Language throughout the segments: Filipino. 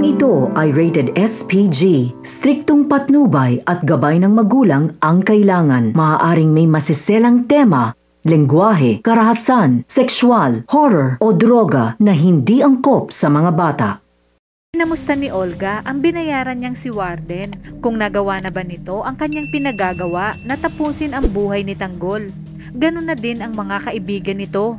Tampokang ito ay rated SPG. Striktong patnubay at gabay ng magulang ang kailangan. Maaaring may masiselang tema, lengguwahe, karahasan, sexual, horror o droga na hindi angkop sa mga bata. Namusta ni Olga ang binayaran niyang si Warden kung nagawa na ba nito ang kanyang pinagagawa na tapusin ang buhay ni Tanggol. Ganun na din ang mga kaibigan nito.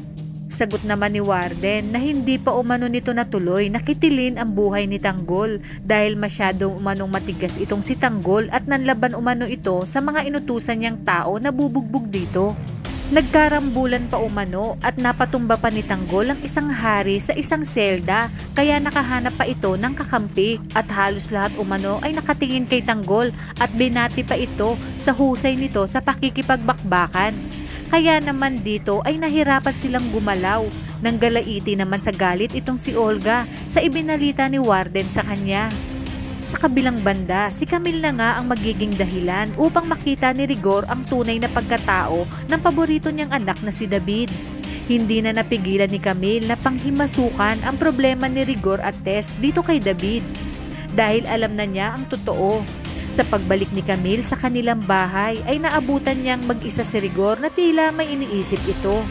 Sagot naman ni Warden na hindi pa umano nito natuloy nakitilin ang buhay ni Tanggol dahil masyadong umanong matigas itong si Tanggol at nanlaban umano ito sa mga inutusan niyang tao na bubugbog dito. Nagkarambulan pa umano at napatumba pa ni Tanggol ang isang hari sa isang selda kaya nakahanap pa ito ng kakampi at halos lahat umano ay nakatingin kay Tanggol at binati pa ito sa husay nito sa pakikipagbakbakan. Kaya naman dito ay nahirapan silang gumalaw. Nanggalaiti naman sa galit itong si Olga sa ibinalita ni Warden sa kanya. Sa kabilang banda, si Camille na nga ang magiging dahilan upang makita ni Rigor ang tunay na pagkatao ng paborito niyang anak na si David. Hindi na napigilan ni Camille na panghimasukan ang problema ni Rigor at Tess dito kay David. Dahil alam na niya ang totoo. Sa pagbalik ni Camille sa kanilang bahay ay naabutan niyang mag-isa si Rigor na tila may iniisip ito.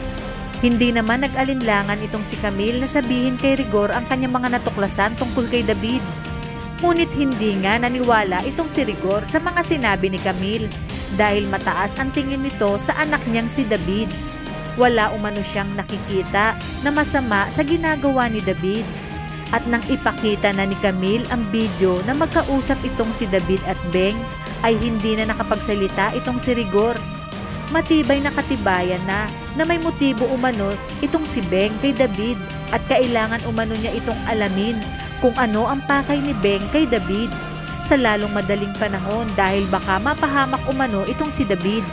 Hindi naman nag-alinlangan itong si Camille na sabihin kay Rigor ang kanyang mga natuklasan tungkol kay David. Ngunit hindi nga naniwala itong si Rigor sa mga sinabi ni Camille dahil mataas ang tingin nito sa anak niyang si David. Wala umano siyang nakikita na masama sa ginagawa ni David. At nang ipakita na ni Camille ang video na magkausap itong si David at Beng, ay hindi na nakapagsalita itong si Rigor. Matibay na katibayan na may motibo umano itong si Beng kay David at kailangan umano niya itong alamin kung ano ang pakay ni Beng kay David sa lalong madaling panahon dahil baka mapahamak umano itong si David.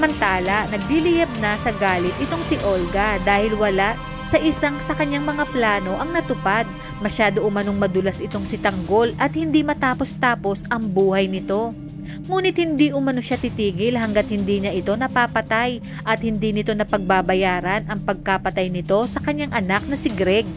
Mantala, nagdiliyab na sa galit itong si Olga dahil wala sa isang sa kanyang mga plano ang natupad. Masyado umanong madulas itong si Tanggol at hindi matapos-tapos ang buhay nito. Ngunit hindi umano siya titigil hanggat hindi niya ito napapatay at hindi nito napagbabayaran ang pagkapatay nito sa kanyang anak na si Greg.